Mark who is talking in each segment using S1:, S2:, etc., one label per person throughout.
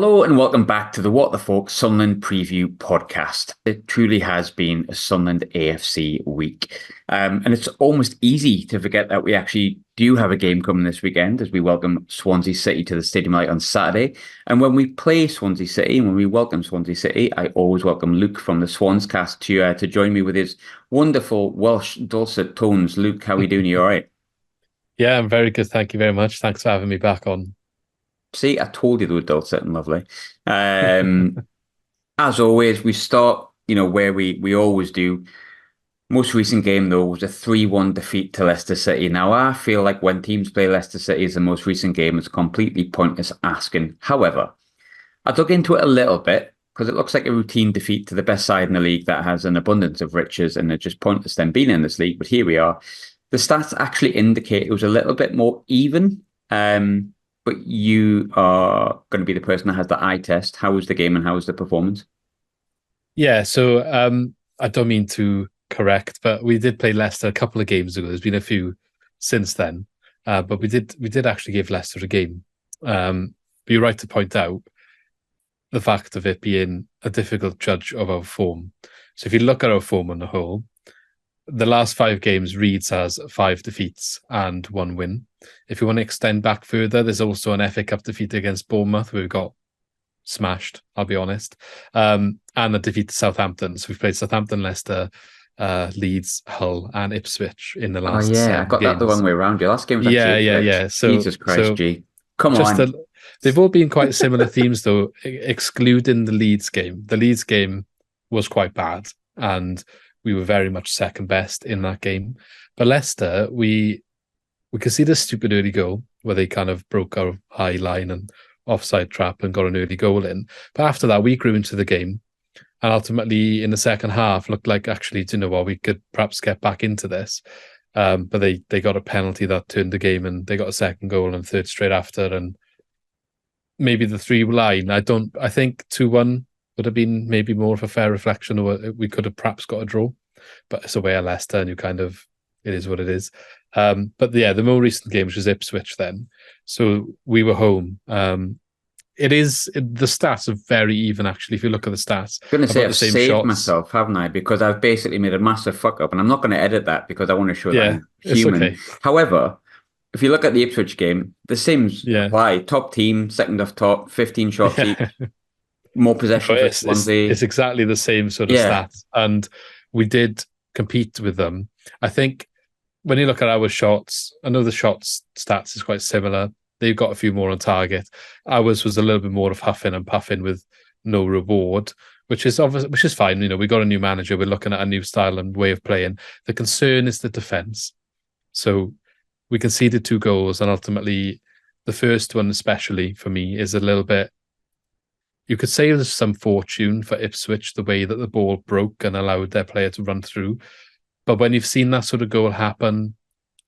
S1: Hello and welcome back to the What the Falk Sunderland Preview Podcast. It truly has been a Sunderland AFC week. And it's almost easy to forget that we actually do have a game coming this weekend as we welcome Swansea City to the Stadium Light on Saturday. And when we play Swansea City and when we welcome Swansea City, I always welcome Luke from the SwansCast to join me with his wonderful Welsh dulcet tones. Luke, how are we doing? You all right?
S2: Yeah, I'm very good. Thank you very much. Thanks for having me back on.
S1: See, I told you they were dulcet and lovely. As always, we start, where we always do. Most recent game, though, was a 3-1 defeat to Leicester City. Now, I feel like when teams play Leicester City as the most recent game, it's completely pointless asking. However, I dug into it a little bit because it looks like a routine defeat to the best side in the league that has an abundance of riches, and it's just pointless them being in this league. But here we are. The stats actually indicate it was a little bit more even. But you are going to be the person that has the eye test. How was the game and how was the performance?
S2: Yeah, so I don't mean to correct, but we did play Leicester a couple of games ago. There's been a few since then, but we did actually give Leicester a game. But you're right to point out the fact of it being a difficult judge of our form. So if you look at our form on the whole, the last 5 games, Leeds has 5 defeats and 1 win. If you want to extend back further, there's also an FA Cup defeat against Bournemouth where we got smashed, I'll be honest, and a defeat to Southampton. So we've played Southampton, Leicester, Leeds, Hull and Ipswich in the
S1: Oh
S2: last
S1: yeah, I
S2: 7
S1: got that the
S2: games.
S1: wrong way around. Your last game was
S2: Yeah,
S1: actually
S2: yeah,
S1: Ipswich.
S2: yeah.
S1: Jesus Christ, G. Come on.
S2: They've all been quite similar themes though, excluding the Leeds game. The Leeds game was quite bad and we were very much second best in that game. But Leicester, we could see the stupid early goal where they kind of broke our high line and offside trap and got an early goal in. But after that, we grew into the game. And ultimately, in the second half, looked like, actually, do you know what, we could perhaps get back into this. But they got a penalty that turned the game and they got a second goal and third straight after. And maybe the 3 line, I think 2-1 would have been maybe more of a fair reflection, or we could have perhaps got a draw. But it's away at Leicester and it is what it is. But yeah, the more recent game, which was Ipswich then. So we were home. The stats are very even, actually, if you look at the stats.
S1: I'm going to say I've saved
S2: shots.
S1: myself, haven't I? Because I've basically made a massive fuck up and I'm not going to edit that because I want to show that I'm human.
S2: Okay.
S1: However, if you look at the Ipswich game, the same apply. Top team, second off top, 15 shots each. More possession for Swansea.
S2: It's exactly the same sort of stats. And we did compete with them. I think when you look at our shots, I know the shots stats is quite similar. They've got a few more on target. Ours was a little bit more of huffing and puffing with no reward, which is fine. We got a new manager. We're looking at a new style and way of playing. The concern is the defence. So we conceded 2 goals, and ultimately the first one, especially for me, is a little bit. You could say there's some fortune for Ipswich, the way that the ball broke and allowed their player to run through. But when you've seen that sort of goal happen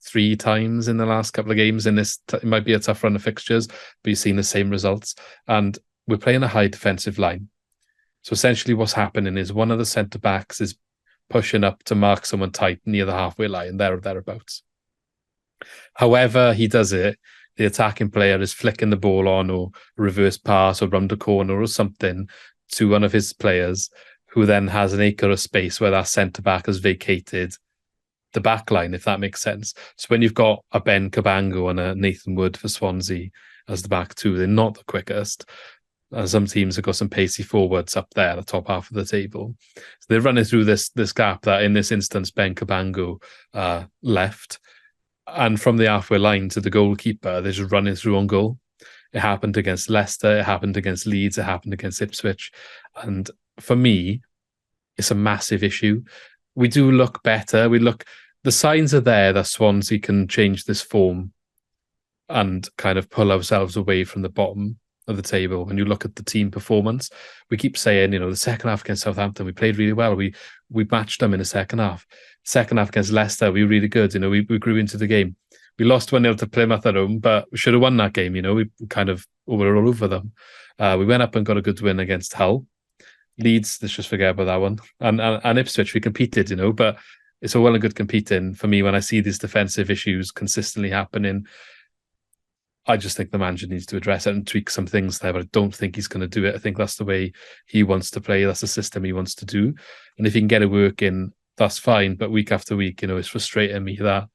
S2: 3 times in the last couple of games, it might be a tough run of fixtures, but you've seen the same results. And we're playing a high defensive line. So essentially what's happening is one of the centre-backs is pushing up to mark someone tight near the halfway line, there or thereabouts. However he does it, the attacking player is flicking the ball on or reverse pass or round a corner or something to one of his players, who then has an acre of space where that centre-back has vacated the back line, if that makes sense. So when you've got a Ben Cabango and a Nathan Wood for Swansea as the back 2, they're not the quickest. And some teams have got some pacey forwards up there, the top half of the table. So they're running through this gap that, in this instance, Ben Cabango left. And from the halfway line to the goalkeeper, they're just running through on goal. It happened against Leicester. It happened against Leeds. It happened against Ipswich. And for me, it's a massive issue. We do look better. The signs are there that Swansea can change this form and kind of pull ourselves away from the bottom of the table. When you look at the team performance, we keep saying, the second half against Southampton, we played really well. We matched them in the second half. Second half against Leicester, we were really good. We grew into the game. We lost 1-0 to Plymouth at home, but we should have won that game. We were all over them. We went up and got a good win against Hull. Leeds, let's just forget about that one. And Ipswich, we competed, but it's all well and good competing. For me, when I see these defensive issues consistently happening, I just think the manager needs to address it and tweak some things there, but I don't think he's going to do it. I think that's the way he wants to play. That's the system he wants to do. And if he can get it working, that's fine. But week after week, it's frustrating me that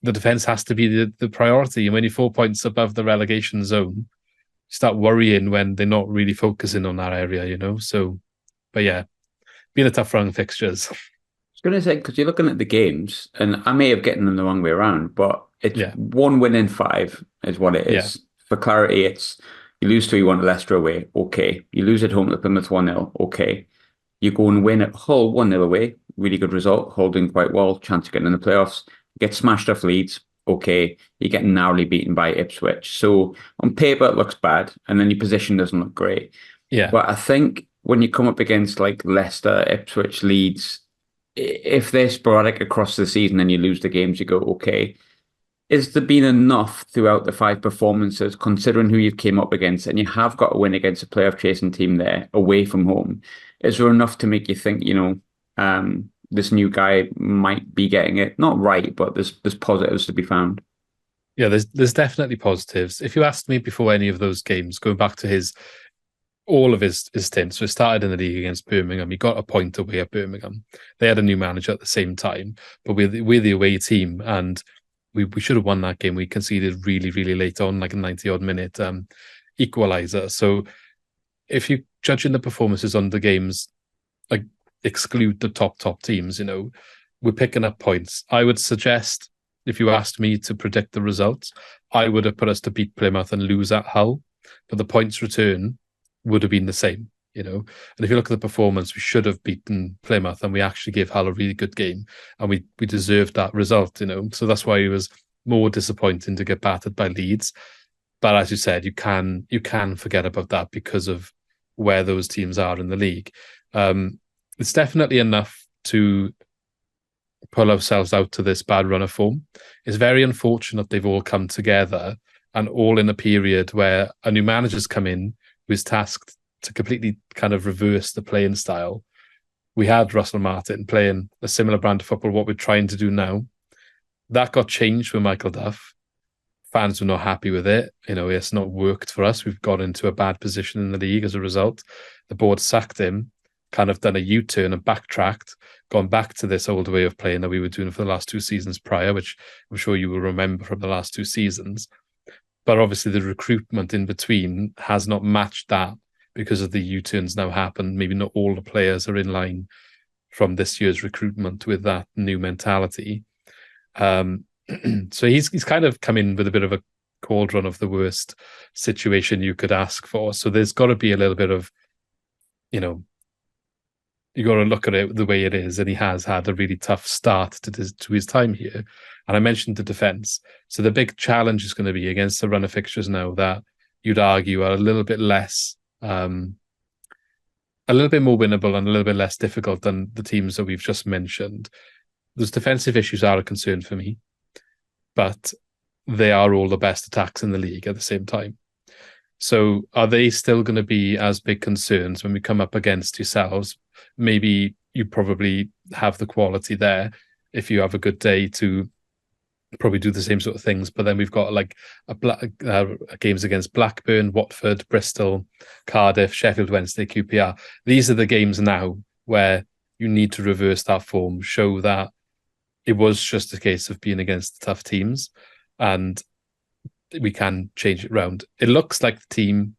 S2: the defence has to be the priority. And when you're 4 points above the relegation zone, you start worrying when they're not really focusing on that area, So, but yeah, being a tough run of fixtures.
S1: Going to say, because you're looking at the games, and I may have gotten them the wrong way around, but it's 1 win in 5 is what it is. For clarity, it's you lose 3-1 to Leicester away, okay. You lose at home to Plymouth 1-0, okay. You go and win at Hull 1-0 away, really good result, holding quite well, chance of getting in the playoffs. You get smashed off Leeds, okay. You get narrowly beaten by Ipswich. So on paper, it looks bad, and then your position doesn't look great.
S2: Yeah.
S1: But I think when you come up against like Leicester, Ipswich, Leeds, if they're sporadic across the season and you lose the games, you go, okay, is there been enough throughout the 5 performances, considering who you've came up against, and you have got a win against a playoff chasing team there away from home? Is there enough to make you think, this new guy might be getting it? Not right, but there's positives to be found.
S2: Yeah, there's definitely positives. If you asked me before any of those games, going back to all of his stints. So he started in the league against Birmingham. He got a point away at Birmingham. They had a new manager at the same time, but we're the away team, and we should have won that game. We conceded really, really late on, like a 90-odd minute equaliser. So if you're judging the performances on the games, like exclude the top teams, we're picking up points. I would suggest, if you asked me to predict the results, I would have put us to beat Plymouth and lose at Hull, but the points return would have been the same, And if you look at the performance, we should have beaten Plymouth, and we actually gave Hull a really good game, and we deserved that result, So that's why it was more disappointing to get battered by Leeds. But as you said, you can forget about that because of where those teams are in the league. It's definitely enough to pull ourselves out to this bad run of form. It's very unfortunate they've all come together, and all in a period where a new manager's come in who's tasked to completely kind of reverse the playing style. We had Russell Martin playing a similar brand of football, what we're trying to do now. That got changed with Michael Duff. Fans were not happy with it. It's not worked for us. We've got into a bad position in the league as a result. The board sacked him, kind of done a U-turn and backtracked, gone back to this old way of playing that we were doing for the last 2 seasons prior, which I'm sure you will remember from the last 2 seasons. But obviously the recruitment in between has not matched that because of the U-turns now happened. Maybe not all the players are in line from this year's recruitment with that new mentality. So he's kind of come in with a bit of a cauldron of the worst situation you could ask for. So there's got to be a little bit of, you got to look at it the way it is. And he has had a really tough start to his time here. And I mentioned the defence. So the big challenge is going to be against the run of fixtures now that you'd argue are a little bit less, a little bit more winnable and a little bit less difficult than the teams that we've just mentioned. Those defensive issues are a concern for me, but they are all the best attacks in the league at the same time. So are they still going to be as big concerns when we come up against yourselves? Maybe you probably have the quality there if you have a good day to probably do the same sort of things. But then we've got like games against Blackburn, Watford, Bristol, Cardiff, Sheffield Wednesday, QPR. These are the games now where you need to reverse that form, show that it was just a case of being against tough teams, and we can change it round. It looks like the team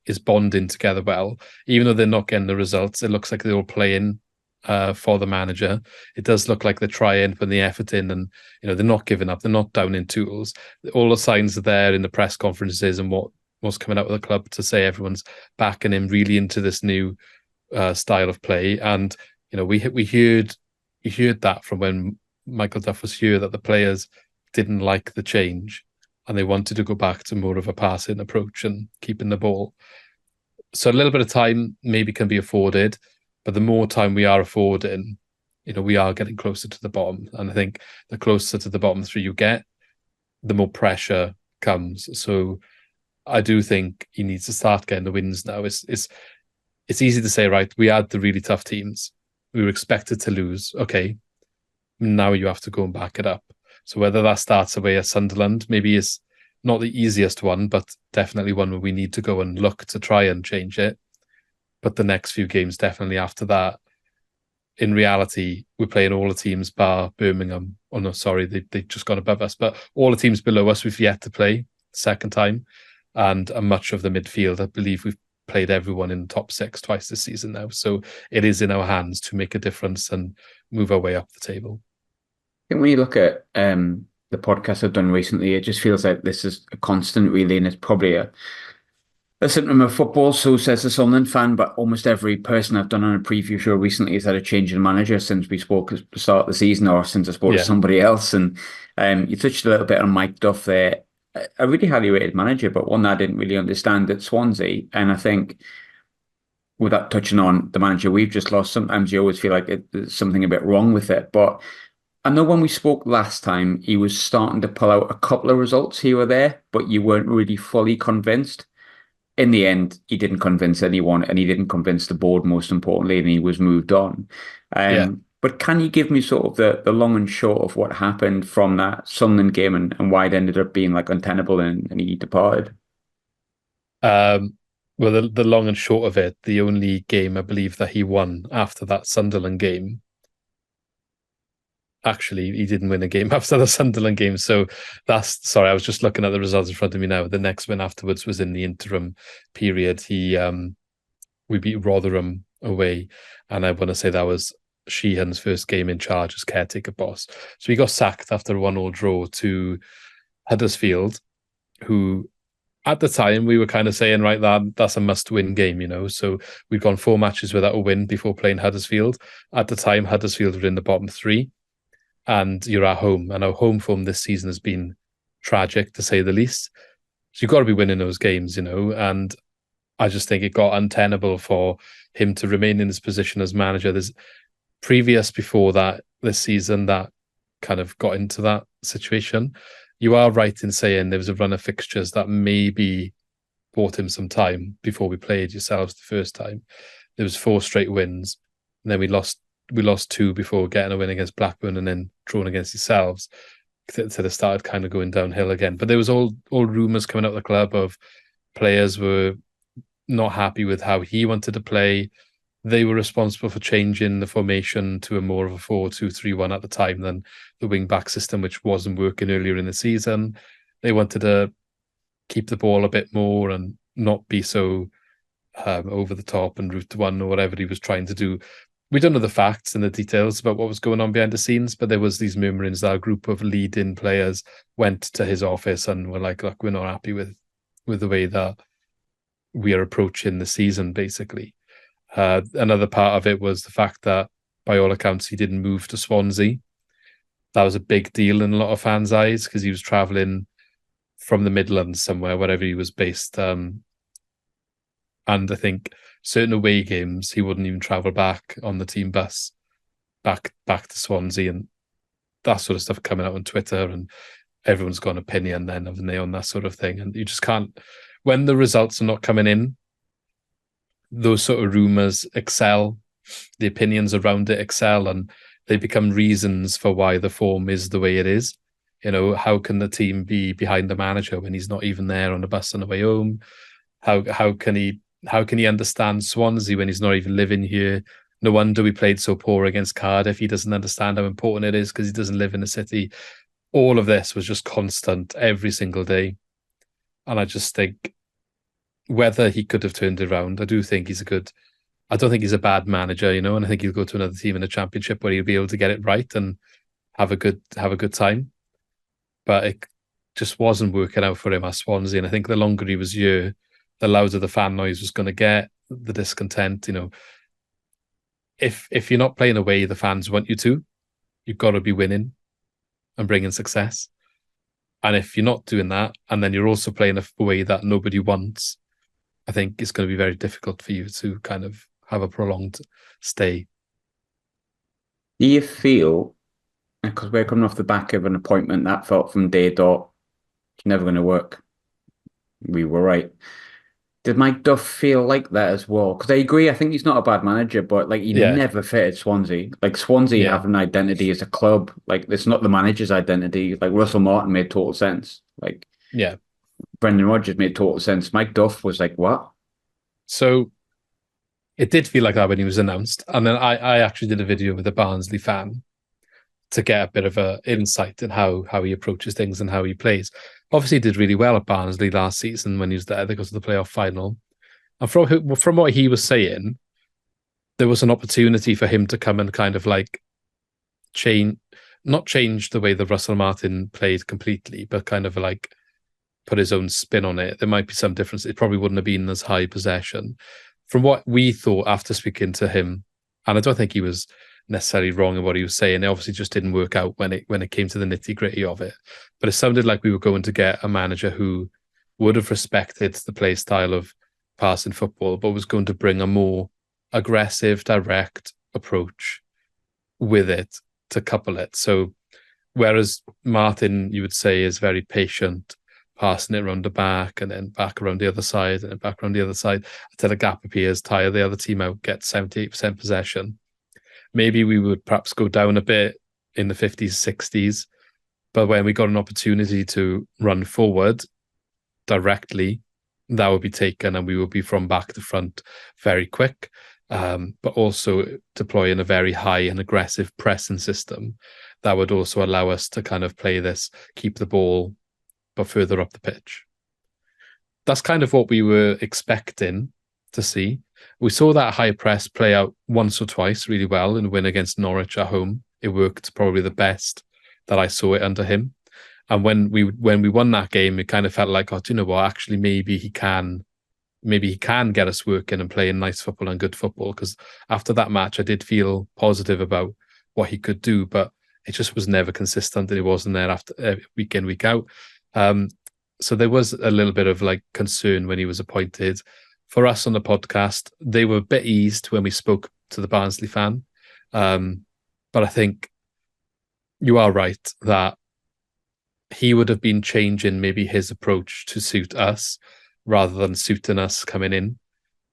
S2: is bonding together well, even though they're not getting the results. It looks like they're all playing for the manager. It does look like they're trying, putting the effort in, and they're not giving up. They're not down in tools. All the signs are there in the press conferences and what's coming out of the club to say everyone's backing him really into this new style of play. And we heard that from when Michael Duff was here, that the players didn't like the change and they wanted to go back to more of a passing approach and keeping the ball. So a little bit of time maybe can be afforded, but the more time we are affording, we are getting closer to the bottom. And I think the closer to the bottom 3 you get, the more pressure comes. So I do think he needs to start getting the wins now. It's easy to say, right, we had the really tough teams. We were expected to lose. Okay, now you have to go and back it up. So whether that starts away at Sunderland, maybe is not the easiest one, but definitely one where we need to go and look to try and change it. But the next few games, definitely after that, in reality, we're playing all the teams bar Birmingham. Oh no, sorry, they've just gone above us. But all the teams below us, we've yet to play the second time. And much of the midfield, I believe we've played everyone in the top six twice this season now. So it is in our hands to make a difference and move our way up the table.
S1: I think when you look at the podcast I've done recently, it just feels like this is a constant, really, and it's probably a symptom of football. So says the Sunderland fan, but almost every person I've done on a preview show recently has had a change in manager since we spoke at the start of the season, or since I spoke to somebody else. And you touched a little bit on Mike Duff there. A really highly rated manager, but one that I didn't really understand at Swansea. And I think, without touching on the manager we've just lost, sometimes you always feel like there's something a bit wrong with it. But I know when we spoke last time, he was starting to pull out a couple of results here or there, but you weren't really fully convinced. In the end, he didn't convince anyone, and he didn't convince the board, most importantly, and he was moved on. But can you give me sort of the long and short of what happened from that Sunderland game, and why it ended up being like untenable and he departed?
S2: Well, the long and short of it, the only game I believe that he won after that Sunderland game, actually, he didn't win a game after the Sunderland game. So sorry, I was just looking at the results in front of me now. The next win afterwards was in the interim period. We beat Rotherham away, and I want to say that was Sheehan's first game in charge as caretaker boss. So he got sacked after a 1-1 draw to Huddersfield, who at the time we were kind of saying, right, that's a must-win game, you know. So we'd gone 4 matches without a win before playing Huddersfield. At the time, Huddersfield were in the bottom 3. And you're at home. And our home form this season has been tragic, to say the least. So you've got to be winning those games, you know. And I just think it got untenable for him to remain in his position as manager. There's before that, this season, that kind of got into that situation. You are right in saying there was a run of fixtures that maybe bought him some time before we played yourselves the first time. There was 4 straight wins. And then we lost 2 before getting a win against Blackburn, and then drawn against yourselves. So they started kind of going downhill again. But there was all rumours coming out of the club of players were not happy with how he wanted to play. They were responsible for changing the formation to a more of a 4-2-3-1 at the time than the wing-back system, which wasn't working earlier in the season. They wanted to keep the ball a bit more and not be so over the top and route one or whatever he was trying to do. We don't know the facts and the details about what was going on behind the scenes, but there was these murmurings that a group of lead-in players went to his office and were like, look, we're not happy with the way that we are approaching the season, basically. Another part of it was the fact that, by all accounts, he didn't move to Swansea. That was a big deal in a lot of fans' eyes because he was travelling from the Midlands somewhere, wherever he was based. And I think certain away games, he wouldn't even travel back on the team bus back to Swansea, and that sort of stuff coming out on Twitter, and everyone's got an opinion then, haven't they, on that sort of thing. And you just can't, when the results are not coming in, those sort of rumours excel, the opinions around it excel, and they become reasons for why the form is the way it is. You know, how can the team be behind the manager when he's not even there on the bus on the way home? How can he understand Swansea when he's not even living here? No wonder we played so poor against Cardiff. He doesn't understand how important it is because he doesn't live in the city. All of this was just constant every single day. And I just think whether he could have turned it around, I don't think he's a bad manager, you know, and I think he'll go to another team in the Championship where he'll be able to get it right and have a good time. But it just wasn't working out for him at Swansea. And I think the longer he was here, the louder the fan noise was going to get, the discontent, you know. If you're not playing away, the fans want you to. You've got to be winning and bringing success. And if you're not doing that, and then you're also playing a way that nobody wants, I think it's going to be very difficult for you to kind of have a prolonged stay.
S1: Do you feel, because we're coming off the back of an appointment that felt from day dot, it's never going to work. We were right. Did Mike Duff feel like that as well? Because I agree, I think he's not a bad manager, but like he never fitted Swansea. Like Swansea have an identity as a club. Like it's not the manager's identity. Like Russell Martin made total sense. Like Brendan Rodgers made total sense. Mike Duff was like, what?
S2: So it did feel like that when he was announced. And then I actually did a video with a Barnsley fan to get a bit of a insight in how he approaches things and how he plays. Obviously, he did really well at Barnsley last season when he was there. They got to the playoff final. And from what he was saying, there was an opportunity for him to come and kind of like not change the way that Russell Martin played completely, but kind of like put his own spin on it. There might be some difference. It probably wouldn't have been as high possession. From what we thought after speaking to him, and I don't think he was necessarily wrong in what he was saying. It obviously just didn't work out when it came to the nitty gritty of it. But it sounded like we were going to get a manager who would have respected the play style of passing football, but was going to bring a more aggressive, direct approach with it to couple it. So whereas Martin, you would say, is very patient, passing it around the back and then back around the other side and then back around the other side until a gap appears, tire the other team out, get 78% possession. Maybe we would perhaps go down a bit in the 50s, 60s. But when we got an opportunity to run forward directly, that would be taken and we would be from back to front very quick. But also deploying a very high and aggressive pressing system that would also allow us to kind of play this, keep the ball, but further up the pitch. That's kind of what we were expecting to see. We saw that high press play out once or twice really well in a win against Norwich at home. It worked probably the best that I saw it under him. And when we won that game, it kind of felt like, oh, do you know what? Actually, maybe he can get us working and playing nice football and good football. Because after that match, I did feel positive about what he could do, but it just was never consistent, and he wasn't there after week in, week out. So there was a little bit of like concern when he was appointed. For us on the podcast, they were a bit eased when we spoke to the Barnsley fan. But I think you are right that he would have been changing maybe his approach to suit us rather than suiting us coming in.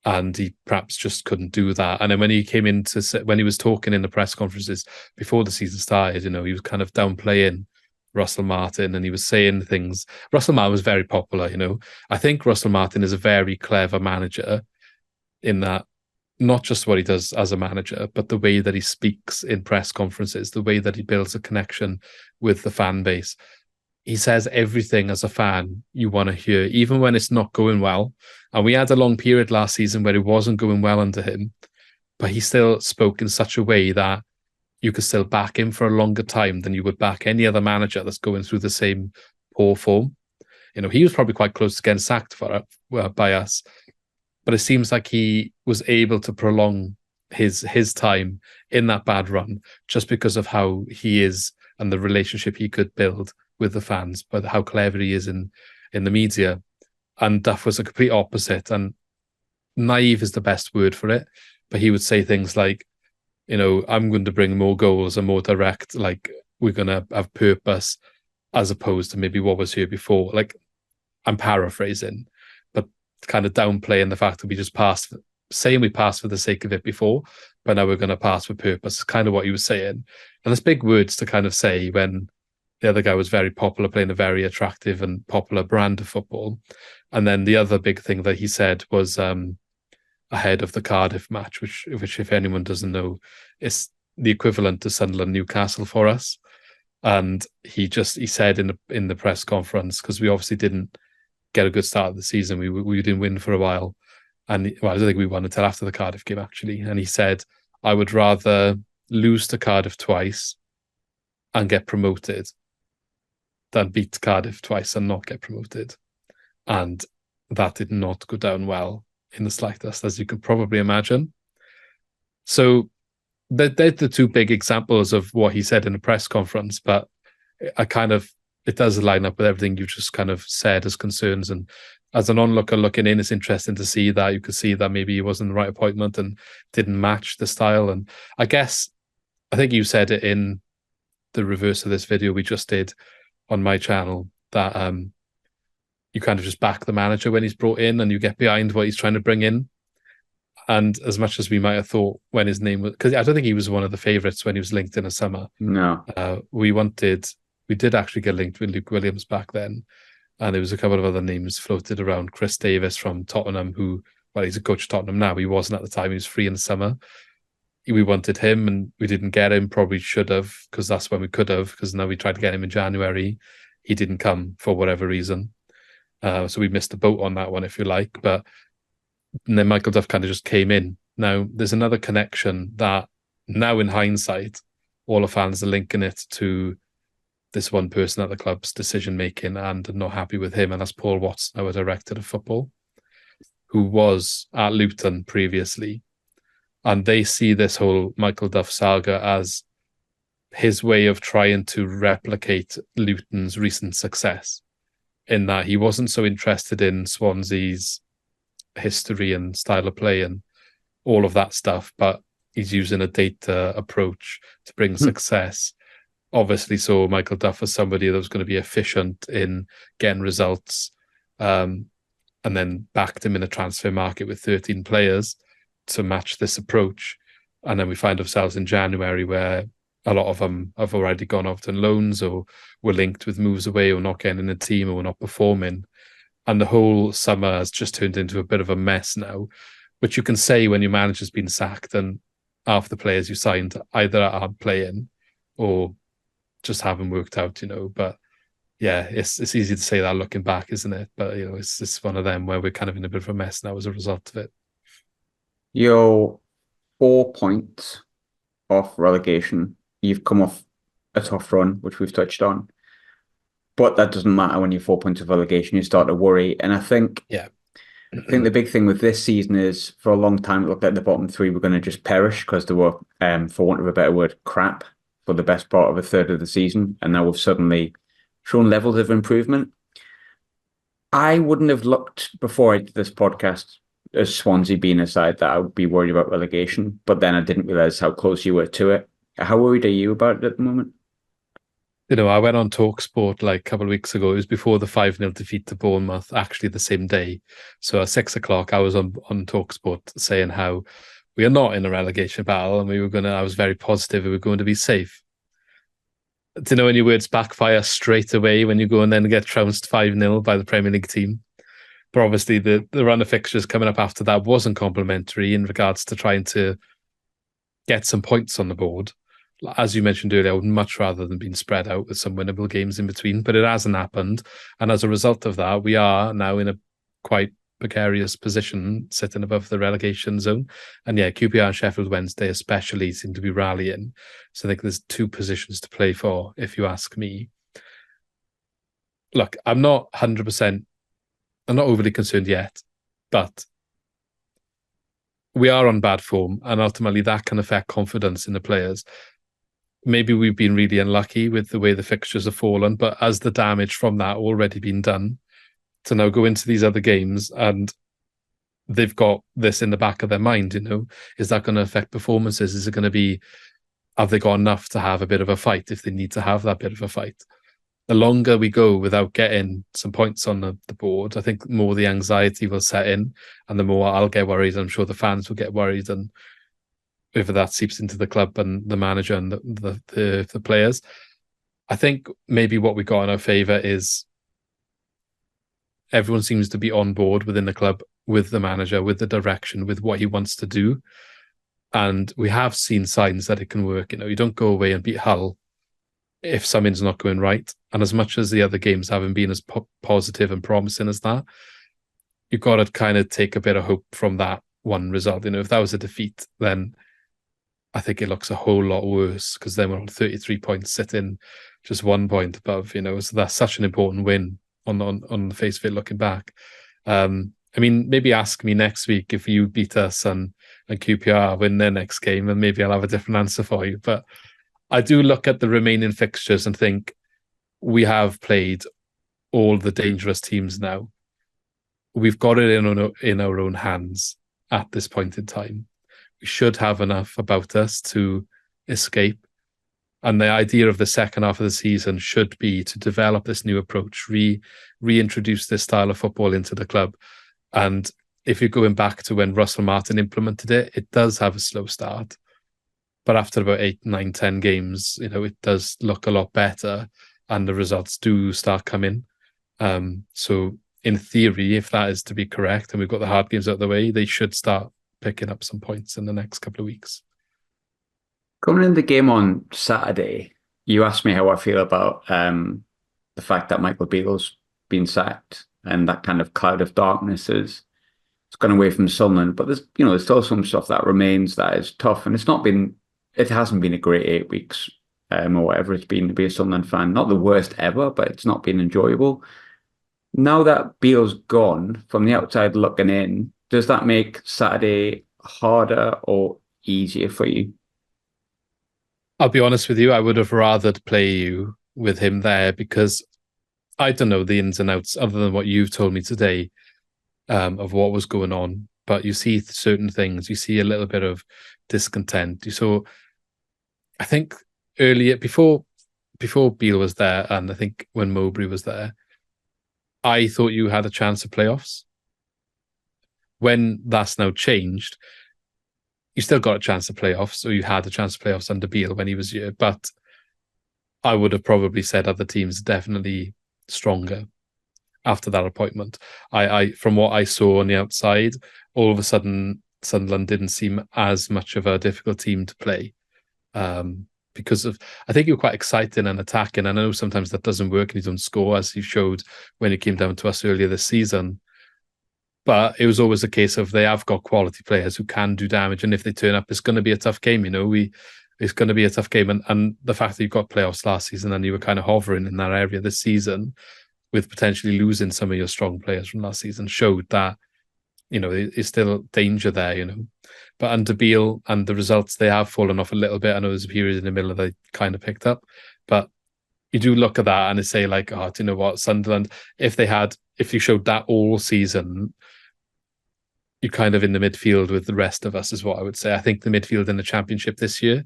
S2: And he perhaps just couldn't do that. And then when he came in when he was talking in the press conferences before the season started, he was kind of downplaying Russell Martin and he was saying things. Russell Martin was very popular, I think Russell Martin is a very clever manager in that not just what he does as a manager, but the way that he speaks in press conferences, the way that he builds a connection with the fan base. He says everything as a fan you want to hear, even when it's not going well. And we had a long period last season where it wasn't going well under him, but he still spoke in such a way that you could still back him for a longer time than you would back any other manager that's going through the same poor form. He was probably quite close to getting sacked by us, but it seems like he was able to prolong his time in that bad run just because of how he is and the relationship he could build with the fans, but how clever he is in the media. And Duff was a complete opposite, and naive is the best word for it. But he would say things like, I'm going to bring more goals and more direct, like we're going to have purpose, as opposed to maybe what was here before. Like, I'm paraphrasing, but kind of downplaying the fact that we just passed, saying we passed for the sake of it before, but now we're going to pass with purpose, kind of what he was saying. And it's big words to kind of say when the other guy was very popular, playing a very attractive and popular brand of football. And then the other big thing that he said was ahead of the Cardiff match, which if anyone doesn't know, is the equivalent to Sunderland Newcastle for us. And he said in the press conference, because we obviously didn't get a good start of the season, we didn't win for a while, and I don't think we won until after the Cardiff game actually. And he said, I would rather lose to Cardiff twice and get promoted than beat Cardiff twice and not get promoted. And that did not go down well in the slightest, as you could probably imagine. So they're the two big examples of what he said in the press conference, but it does line up with everything you just kind of said as concerns. And as an onlooker looking in, it's interesting to see that you could see that maybe he wasn't the right appointment and didn't match the style. And I think you said it in the reverse of this video we just did on my channel, that you kind of just back the manager when he's brought in and you get behind what he's trying to bring in. And as much as we might have thought when his name was, because I don't think he was one of the favourites when he was linked in the summer.
S1: No.
S2: We did actually get linked with Luke Williams back then. And there was a couple of other names floated around. Chris Davis from Tottenham, he's a coach at Tottenham now. He wasn't at the time. He was free in the summer. We wanted him and we didn't get him. Probably should have, because that's when we could have, because now we tried to get him in January. He didn't come for whatever reason. So we missed the boat on that one, if you like. But then Michael Duff kind of just came in. Now, there's another connection that now in hindsight, all the fans are linking it to this one person at the club's decision-making and not happy with him, and that's Paul Watson, our director of football, who was at Luton previously. And they see this whole Michael Duff saga as his way of trying to replicate Luton's recent success, in that he wasn't so interested in Swansea's history and style of play and all of that stuff, but he's using a data approach to bring success. Obviously, so Michael Duff is somebody that was going to be efficient in getting results, and then backed him in a transfer market with 13 players to match this approach. And then we find ourselves in January where a lot of them have already gone off on loans or were linked with moves away or not getting in the team or not performing. And the whole summer has just turned into a bit of a mess now, which you can say when your manager's been sacked and half the players you signed either aren't playing or just haven't worked out, But yeah, it's easy to say that looking back, isn't it? But, it's one of them where we're kind of in a bit of a mess now as a result of it.
S1: You're 4 points off relegation. You've come off a tough run, which we've touched on. But that doesn't matter when you're 4 points of relegation. You start to worry. And I think the big thing with this season is for a long time it looked like the bottom three were going to just perish because they were, for want of a better word, crap for the best part of a third of the season. And now we've suddenly shown levels of improvement. I wouldn't have looked before I did this podcast as Swansea being a side that I would be worried about relegation. But then I didn't realise how close you were to it. How worried are you about it at the moment?
S2: I went on TalkSport like a couple of weeks ago. It was before the 5-0 defeat to Bournemouth, actually the same day. So at 6 o'clock, I was on TalkSport saying how we are not in a relegation battle and I was very positive we were going to be safe. When your words backfire straight away when you go and then get trounced 5-0 by the Premier League team. But obviously the run of fixtures coming up after that wasn't complimentary in regards to trying to get some points on the board. As you mentioned earlier, I would much rather than being spread out with some winnable games in between, but it hasn't happened. And as a result of that, we are now in a quite precarious position, sitting above the relegation zone. And yeah, QPR and Sheffield Wednesday especially seem to be rallying. So I think there's two positions to play for, if you ask me. Look, I'm not overly concerned yet, but we are on bad form, and ultimately that can affect confidence in the players. Maybe we've been really unlucky with the way the fixtures have fallen, but has the damage from that already been done to now go into these other games and they've got this in the back of their mind, Is that going to affect performances? Is it going to be, have they got enough to have a bit of a fight if they need to have that bit of a fight? The longer we go without getting some points on the board, I think the more the anxiety will set in and the more I'll get worried. I'm sure the fans will get worried, and whether that seeps into the club and the manager and the players. I think maybe what we got in our favour is everyone seems to be on board within the club with the manager, with the direction, with what he wants to do. And we have seen signs that it can work. You don't go away and beat Hull if something's not going right. And as much as the other games haven't been as positive and promising as that, you've got to kind of take a bit of hope from that one result. If that was a defeat, then I think it looks a whole lot worse because then we're on 33 points, sitting just 1 point above, So that's such an important win on the face of it looking back. Maybe ask me next week if you beat us and QPR win their next game, and maybe I'll have a different answer for you. But I do look at the remaining fixtures and think we have played all the dangerous teams now. We've got it in our own hands at this point in time. We should have enough about us to escape. And the idea of the second half of the season should be to develop this new approach, reintroduce this style of football into the club. And if you're going back to when Russell Martin implemented it, it does have a slow start. But after about 8, 9, 10 games, it does look a lot better and the results do start coming. So in theory, if that is to be correct, and we've got the hard games out of the way, they should start picking up some points in the next couple of weeks.
S1: Coming in the game on Saturday, you asked me how I feel about the fact that Michael Beale's been sacked and that kind of cloud of darkness is it's gone away from Sunderland. But there's still some stuff that remains that is tough, and it hasn't been a great 8 weeks or whatever it's been to be a Sunderland fan. Not the worst ever, but it's not been enjoyable. Now that Beale's gone, from the outside looking in, does that make Saturday harder or easier for you?
S2: I'll be honest with you, I would have rather play you with him there because I don't know the ins and outs other than what you've told me today of what was going on. But you see certain things, you see a little bit of discontent. So I think earlier, before Beale was there, and I think when Mowbray was there, I thought you had a chance of playoffs. When that's now changed, you still got a chance of playoffs, or you had a chance of playoffs under Beale when he was here. But I would have probably said other teams definitely stronger after that appointment. I from what I saw on the outside, all of a sudden Sunderland didn't seem as much of a difficult team to play. Because I think you're quite exciting and attacking. And I know sometimes that doesn't work and you don't score, as you showed when you came down to us earlier this season. But it was always a case of they have got quality players who can do damage. And if they turn up, it's going to be a tough game. It's going to be a tough game. And the fact that you got playoffs last season and you were kind of hovering in that area this season with potentially losing some of your strong players from last season showed that, there's still danger there. But under Beale and the results, they have fallen off a little bit. I know there's a period in the middle that they kind of picked up, but you do look at that and say like, oh, do you know what, Sunderland, if you showed that all season, you're kind of in the midfield with the rest of us, is what I would say. I think the midfield in the Championship this year,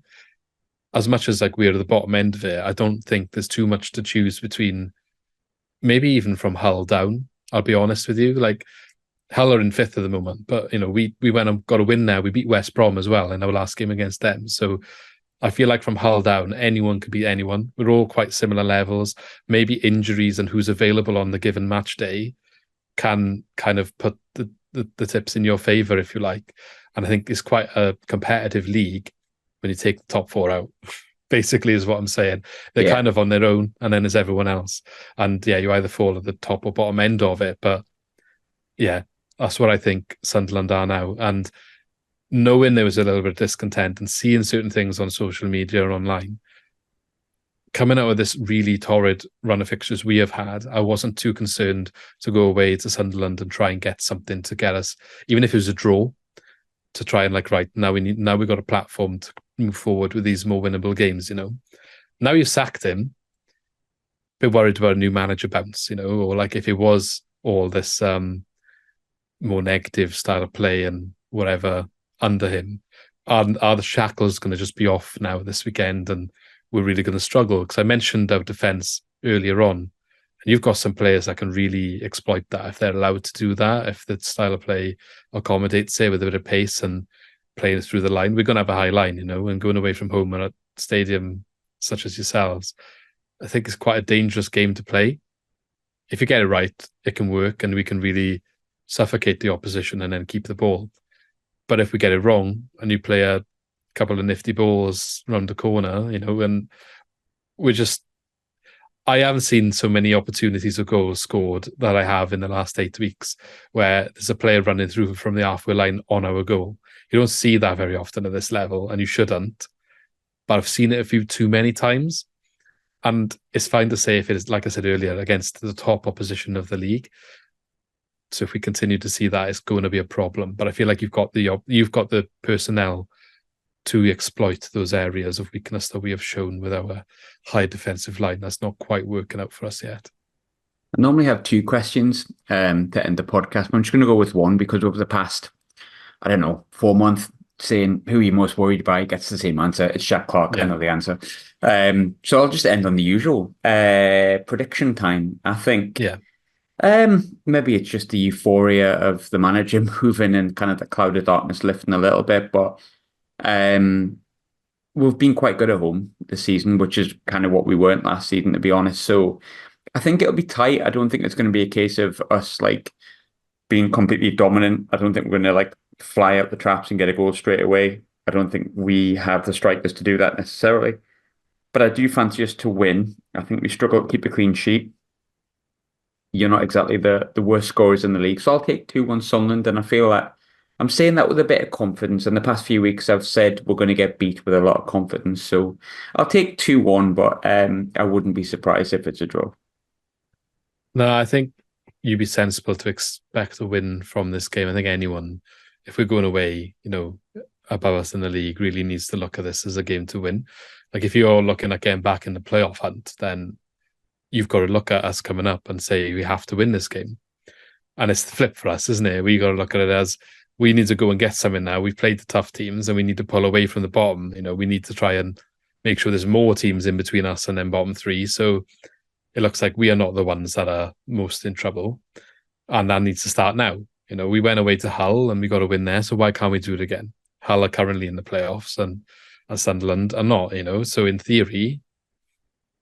S2: as much as like we're at the bottom end of it, I don't think there's too much to choose between. Maybe even from Hull down, I'll be honest with you. Like Hull are in 5th at the moment, but we went and got a win now. We beat West Brom as well in our last game against them. So I feel like from Hull down, anyone could beat anyone. We're all quite similar levels. Maybe injuries and who's available on the given match day can kind of put the tips in your favour, if you like. And I think it's quite a competitive league when you take the top 4 out. Basically, is what I'm saying. They're kind of on their own, and then there's everyone else. And yeah, you either fall at the top or bottom end of it. But yeah, that's what I think Sunderland are now. And knowing there was a little bit of discontent and seeing certain things on social media or online, coming out of this really torrid run of fixtures we have had, I wasn't too concerned to go away to Sunderland and try and get something to get us, even if it was a draw, to try and like, right, now we've got a platform to move forward with these more winnable games. Now you've sacked him, a bit worried about a new manager bounce, or like if it was all this more negative style of play and whatever under him, are the shackles going to just be off now this weekend and we're really going to struggle? Because I mentioned our defence earlier on, and you've got some players that can really exploit that if they're allowed to do that, if the style of play accommodates, say, with a bit of pace and playing through the line. We're going to have a high line, and going away from home at a stadium such as yourselves, I think it's quite a dangerous game to play. If you get it right, it can work and we can really suffocate the opposition and then keep the ball. But if we get it wrong and you play a couple of nifty balls round the corner, and I haven't seen so many opportunities of goals scored that I have in the last 8 weeks where there's a player running through from the halfway line on our goal. You don't see that very often at this level, and you shouldn't. But I've seen it a few too many times. And it's fine to say if it is, like I said earlier, against the top opposition of the league. So if we continue to see that, it's going to be a problem. But I feel like you've got the personnel to exploit those areas of weakness that we have shown with our high defensive line. That's not quite working out for us yet.
S1: I normally have 2 questions to end the podcast. I'm just going to go with one because over the past, 4 months, saying who you're most worried about gets the same answer. It's Jack Clark. Yeah. I know the answer. So I'll just end on the usual prediction time. I think maybe it's just the euphoria of the manager moving and kind of the cloud of darkness lifting a little bit, but we've been quite good at home this season, which is kind of what we weren't last season, to be honest. So I think it'll be tight. I don't think it's going to be a case of us like being completely dominant. I don't think we're going to like fly up the traps and get a goal straight away. I don't think we have the strikers to do that necessarily. But I do fancy us to win. I think we struggle to keep a clean sheet. You're not exactly the worst scorers in the league. So I'll take 2-1 Sunderland, and I feel like I'm saying that with a bit of confidence. In the past few weeks, I've said we're going to get beat with a lot of confidence. So I'll take 2-1, but I wouldn't be surprised if it's a draw.
S2: No, I think you'd be sensible to expect a win from this game. I think anyone, if we're going away, above us in the league, really needs to look at this as a game to win. Like if you're looking at getting back in the playoff hunt, then you've got to look at us coming up and say we have to win this game. And it's the flip for us, isn't it? We got to look at it as we need to go and get something now. We've played the tough teams and we need to pull away from the bottom. We need to try and make sure there's more teams in between us and then bottom three. So it looks like we are not the ones that are most in trouble. And that needs to start now. We went away to Hull and we got to win there. So why can't we do it again? Hull are currently in the playoffs and Sunderland are not, So in theory,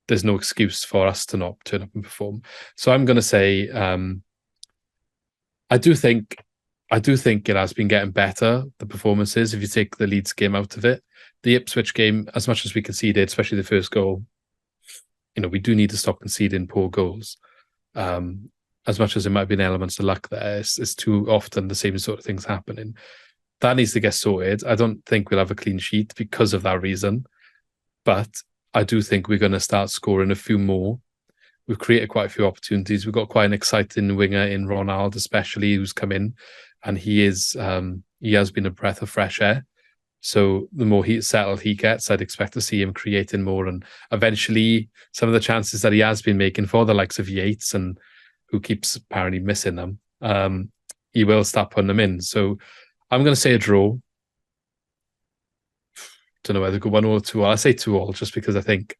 S2: there's no excuse for us to not turn up and perform. So I'm going to say, I do think it has been getting better, the performances, if you take the Leeds game out of it. The Ipswich game, as much as we conceded, especially the first goal, we do need to stop conceding poor goals. As much as there might be elements of luck there, it's too often the same sort of things happening. That needs to get sorted. I don't think we'll have a clean sheet because of that reason. But I do think we're going to start scoring a few more. We've created quite a few opportunities. We've got quite an exciting winger in Ronald, especially, who's come in. And he has been a breath of fresh air. So the more settled he gets, I'd expect to see him creating more. And eventually, some of the chances that he has been making for the likes of Yates, and who keeps apparently missing them, he will start putting them in. So I'm going to say a draw. Don't know whether to go 1-1 or 2-1. I say 2-2 just because I think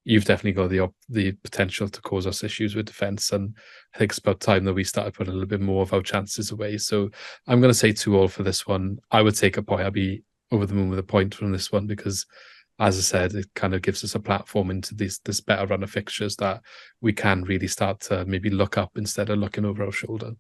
S2: you've definitely got the potential to cause us issues with defence, and I think it's about time that we started putting a little bit more of our chances away. So I'm going to say 2-2 for this one. I would take a point. I'd be over the moon with a point from this one because, as I said, it kind of gives us a platform into this better run of fixtures that we can really start to maybe look up instead of looking over our shoulder.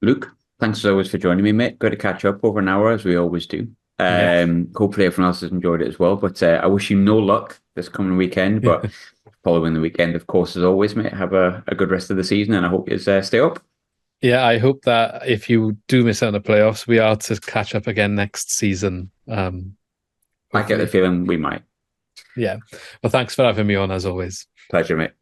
S1: Luke, thanks as always for joining me, mate. Good to catch up over an hour, as we always do. Hopefully everyone else has enjoyed it as well. But I wish you no luck this coming weekend. But following the weekend, of course, as always, mate, have a good rest of the season, and I hope you stay up.
S2: Yeah, I hope that if you do miss out on the playoffs, we are to catch up again next season.
S1: I get the feeling we might.
S2: Yeah. Well, thanks for having me on, as always.
S1: Pleasure, mate.